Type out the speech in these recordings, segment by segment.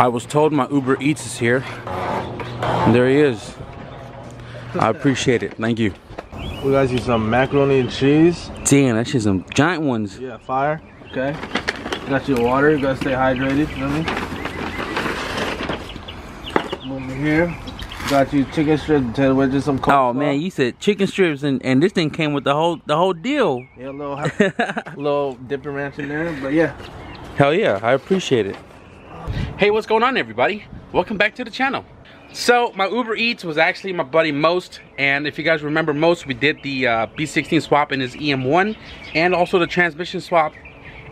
I was told my Uber Eats is here. And there he is. I appreciate it. Thank you. We got you some macaroni and cheese. Damn, that's just some giant ones. Yeah, fire. Okay. Got you water. You gotta stay hydrated. You know what I mean? Over here. Got you chicken strips, potato wedges, some coleslaw. Oh man, you said chicken strips and this thing came with the whole deal. Yeah, a little dipping ranch in there, but yeah. Hell yeah, I appreciate it. Hey, what's going on everybody? Welcome back to the channel. So my Uber Eats was actually my buddy Most, and if you guys remember Most, we did the B16 swap in his EM1 and also the transmission swap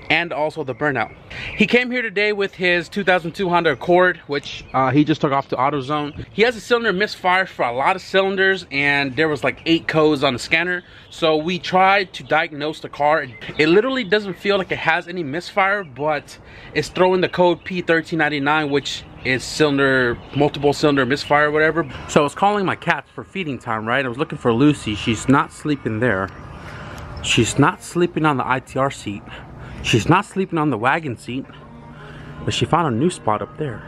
and also the burnout. He came here today with his 2002 Honda Accord, which he just took off to AutoZone. He has a cylinder misfire for a lot of cylinders, and there was like 8 codes on the scanner. So we tried to diagnose the car. It literally doesn't feel like it has any misfire, but it's throwing the code P1399, which is multiple cylinder misfire or whatever. So I was calling my cats for feeding time, right? I was looking for Lucy. She's not sleeping there. She's not sleeping on the ITR seat. She's not sleeping on the wagon seat, but she found a new spot up there.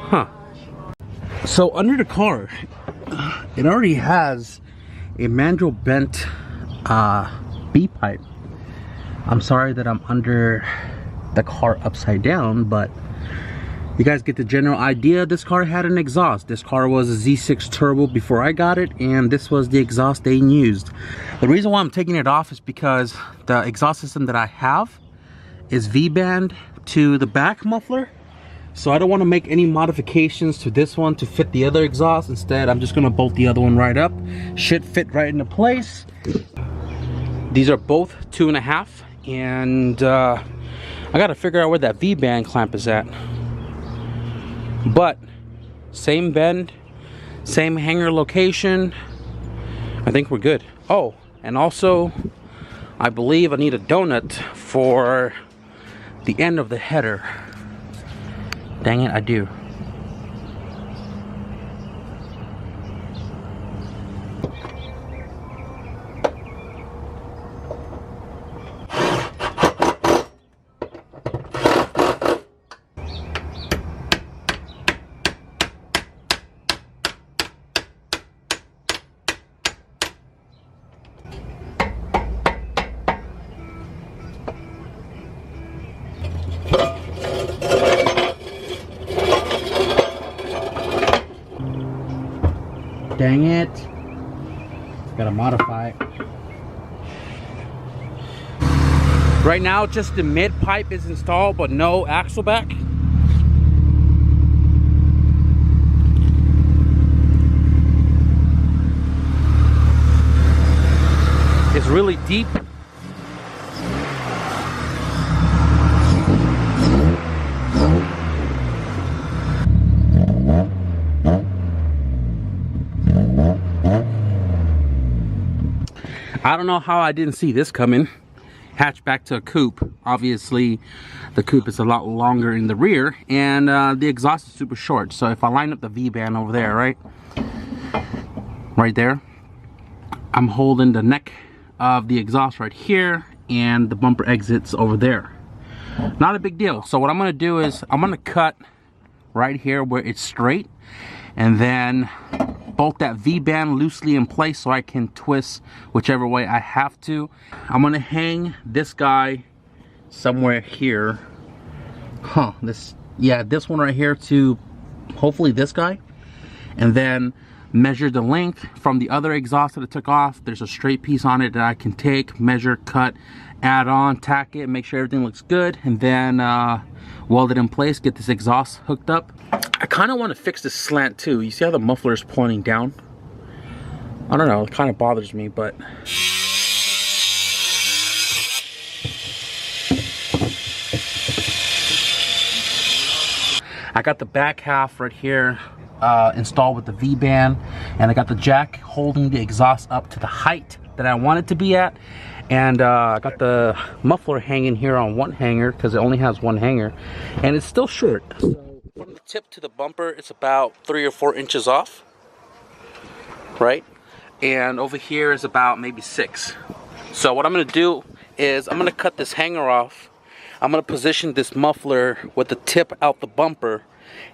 Huh. So under the car, it already has a mandrel bent B pipe. I'm sorry that I'm under the car upside down, but you guys get the general idea. This car had an exhaust. This car was a Z6 turbo before I got it, and this was the exhaust they used. The reason why I'm taking it off is because the exhaust system that I have is V-band to the back muffler. So I don't want to make any modifications to this one to fit the other exhaust. Instead, I'm just going to bolt the other one right up. Should fit right into place. These are both 2.5, and I got to figure out where that V-band clamp is at. But same bend, same hanger location. I think we're good. Oh, and also I believe I need a donut for the end of the header. Dang it, I do. Dang it. Gotta modify it. Right now, just the mid pipe is installed, but no axle back. It's really deep. I don't know how I didn't see this coming. Hatchback to a coupe. Obviously, the coupe is a lot longer in the rear, and the exhaust is super short. So if I line up the V-band over there, right there, I'm holding the neck of the exhaust right here, and the bumper exits over there. Not a big deal. So what I'm gonna do is I'm gonna cut right here where it's straight, and then bolt that V-band loosely in place so I can twist whichever way I have to. I'm gonna hang this guy somewhere here. This one right here to hopefully this guy, and then measure the length from the other exhaust that I took off. There's a straight piece on it that I can take, measure, cut, add on, tack it, make sure everything looks good, and then weld it in place, get this exhaust hooked up. I kind of want to fix this slant too. You see how the muffler is pointing down? I don't know, it kind of bothers me, but I got the back half right here installed with the V-band, and I got the jack holding the exhaust up to the height that I want it to be at, and I got the muffler hanging here on one hanger because it only has one hanger, and it's still short. So from the tip to the bumper, it's about 3 or 4 inches off, right? And over here is about maybe 6. So what I'm gonna do is I'm gonna cut this hanger off. I'm gonna position this muffler with the tip out the bumper,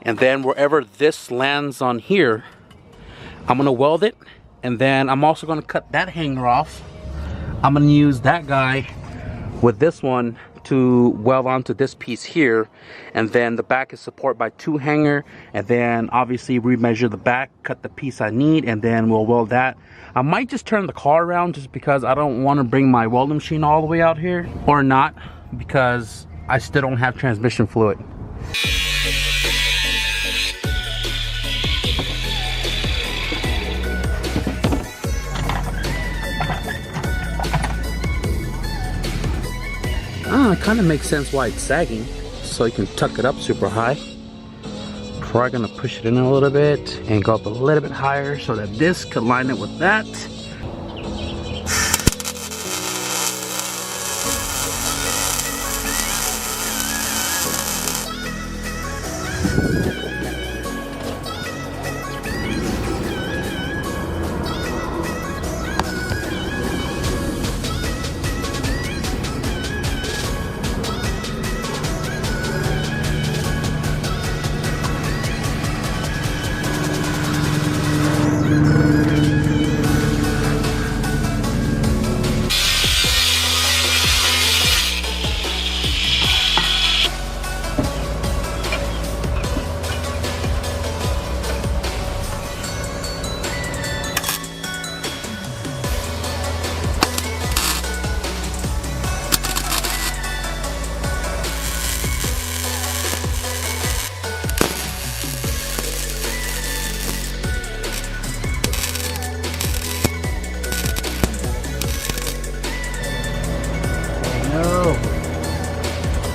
and then wherever this lands on here, I'm gonna weld it, and then I'm also gonna cut that hanger off. I'm gonna use that guy with this one to weld onto this piece here, and then the back is supported by 2 hanger, and then obviously remeasure the back, cut the piece I need, and then we'll weld that. I might just turn the car around just because I don't want to bring my welding machine all the way out here, or not, because I still don't have transmission fluid. It kind of makes sense why it's sagging, so you can tuck it up super high. Probably gonna push it in a little bit and go up a little bit higher so that this could line it with that.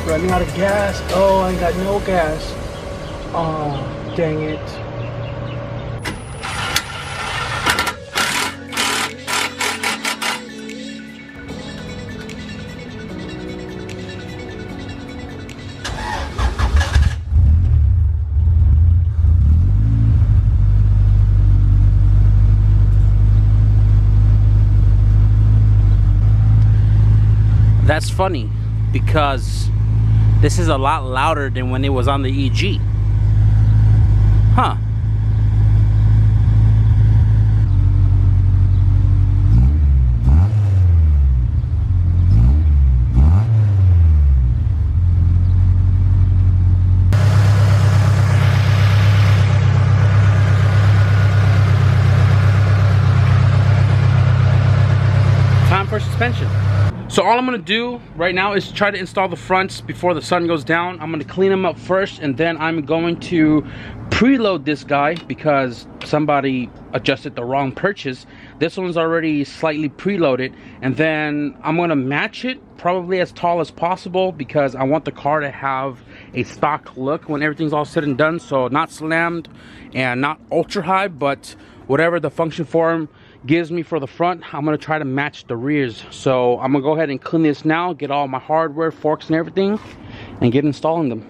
Running out of gas. Oh, I got no gas. Oh, dang it. That's funny because this is a lot louder than when it was on the EG. Huh. Time for suspension. So all I'm gonna do right now is try to install the fronts before the sun goes down. I'm gonna clean them up first, and then I'm going to preload this guy because somebody adjusted the wrong purchase. This one's already slightly preloaded, and then I'm gonna match it probably as tall as possible because I want the car to have a stock look when everything's all said and done. So not slammed and not ultra high, but whatever the function form gives me for the front, I'm gonna try to match the rears. So I'm gonna go ahead and clean this now, get all my hardware, forks and everything, and get installing them.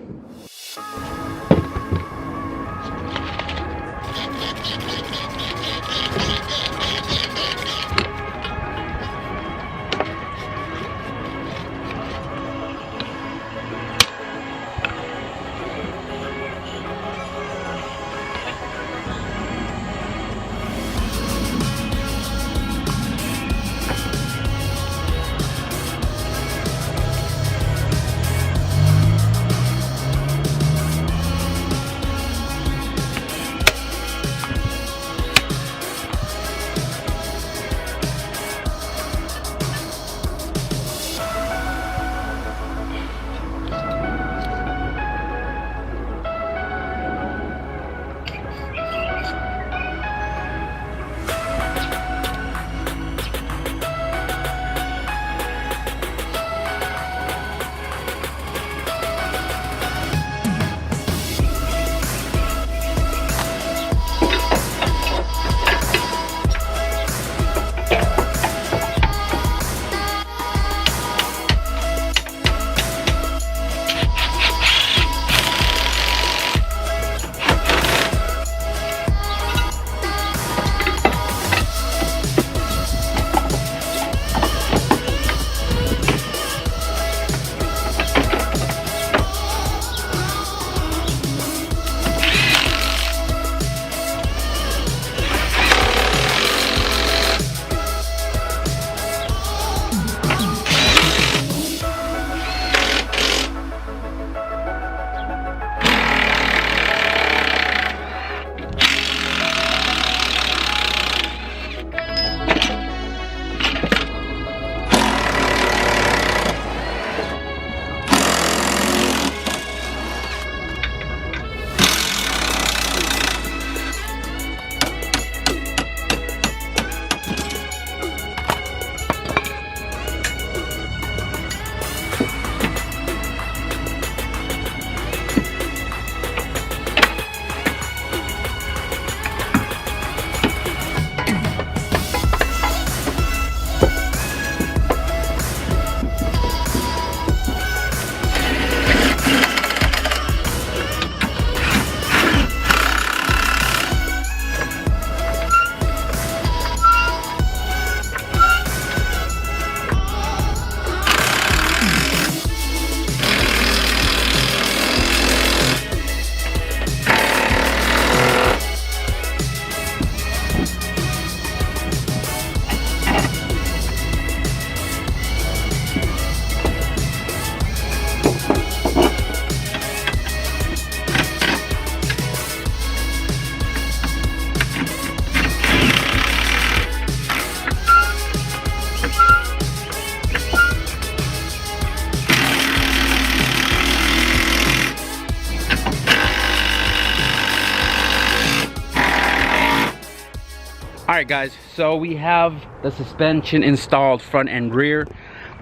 Alright guys, so we have the suspension installed front and rear.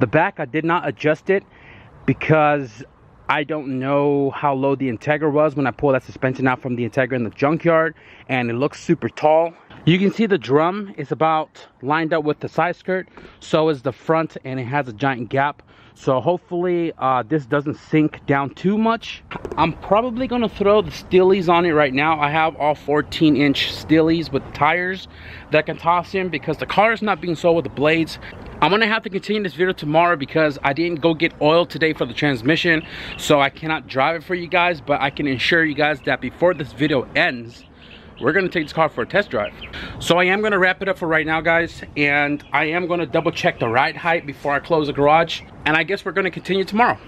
The back, I did not adjust it because I don't know how low the Integra was when I pulled that suspension out from the Integra in the junkyard, and it looks super tall. You can see the drum is about lined up with the side skirt, so is the front, and it has a giant gap. So hopefully this doesn't sink down too much. I'm probably gonna throw the Steelies on it right now. I have all 14-inch Steelies with tires that I can toss in because the car is not being sold with the blades. I'm gonna have to continue this video tomorrow because I didn't go get oil today for the transmission, so I cannot drive it for you guys, but I can assure you guys that before this video ends, we're gonna take this car for a test drive. So I am gonna wrap it up for right now, guys, and I am gonna double check the ride height before I close the garage, and I guess we're gonna continue tomorrow.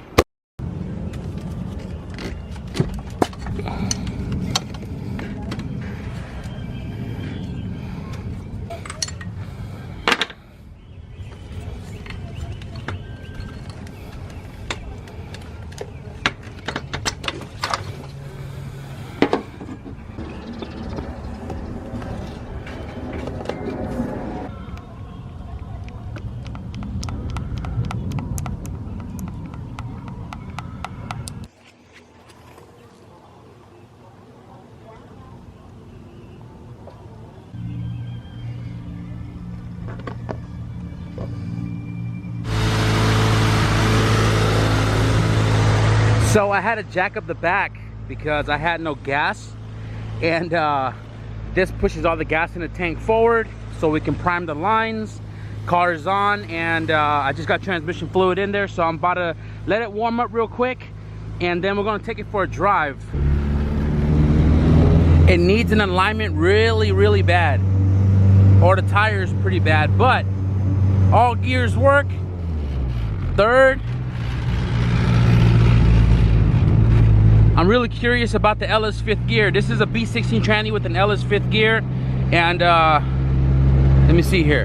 So I had to jack up the back because I had no gas, and this pushes all the gas in the tank forward so we can prime the lines. Car is on, and I just got transmission fluid in there, so I'm about to let it warm up real quick, and then we're gonna take it for a drive. It needs an alignment really bad, or the tires pretty bad, but all gears work. Third, I'm really curious about the LS 5th gear. This is a B16 tranny with an LS 5th gear, and let me see here.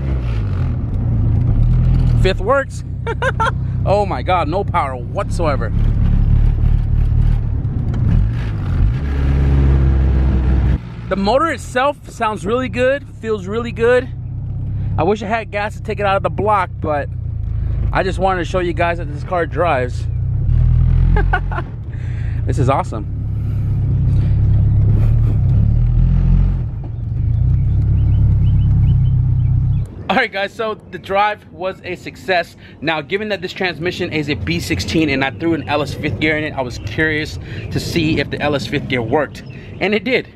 5th works. Oh my god, no power whatsoever. The motor itself sounds really good, feels really good. I wish I had gas to take it out of the block, but I just wanted to show you guys that this car drives. This is awesome. Alright guys, so the drive was a success. Now, given that this transmission is a B16 and I threw an LS 5th gear in it, I was curious to see if the LS 5th gear worked, and it did.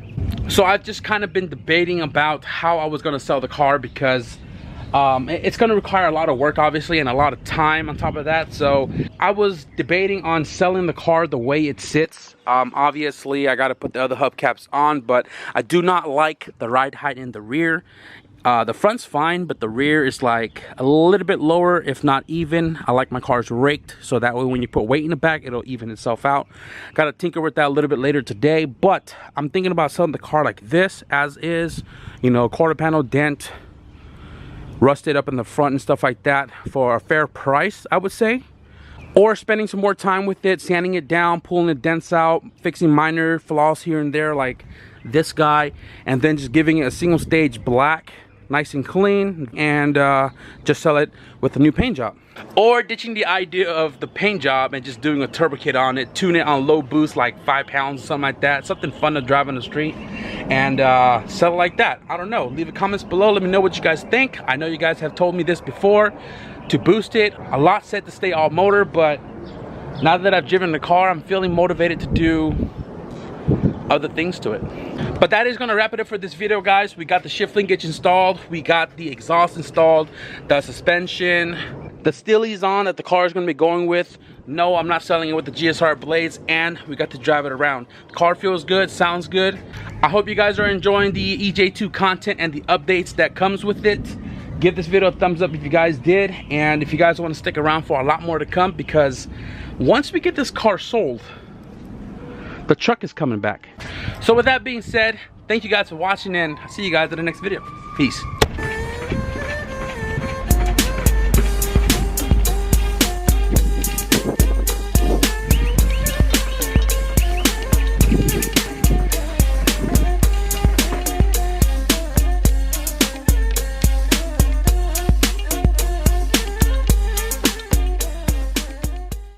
So I've just kind of been debating about how I was going to sell the car because it's going to require a lot of work, obviously, and a lot of time on top of that. So I was debating on selling the car the way it sits. Obviously I got to put the other hubcaps on, but I do not like the ride height in the rear. The front's fine, but the rear is like a little bit lower, if not even. I like my cars raked, so that way when you put weight in the back, it'll even itself out. Got to tinker with that a little bit later today, but I'm thinking about selling the car like this, as is, you know, quarter panel dent, rusted up in the front and stuff like that, for a fair price, I would say. Or spending some more time with it, sanding it down, pulling the dents out, fixing minor flaws here and there like this guy, and then just giving it a single stage black, nice and clean, and just sell it with a new paint job. Or ditching the idea of the paint job and just doing a turbo kit on it, tune it on low boost, like 5 pounds or something like that, something fun to drive on the street, and sell it like that. I don't know, leave the comments below, let me know what you guys think. I know you guys have told me this before, to boost it. A lot said to stay all motor, but now that I've driven the car, I'm feeling motivated to do other things to it. But that is going to wrap it up for this video, guys. We got the shift linkage installed, we got the exhaust installed, the suspension, the Steelies on that the car is going to be going with. No, I'm not selling it with the GSR blades, and we got to drive it around. The car feels good, sounds good. I hope you guys are enjoying the EJ2 content and the updates that comes with it. Give this video a thumbs up if you guys did, and if you guys want to stick around for a lot more to come, because once we get this car sold, the truck is coming back. So with that being said, thank you guys for watching, and I'll see you guys in the next video. Peace.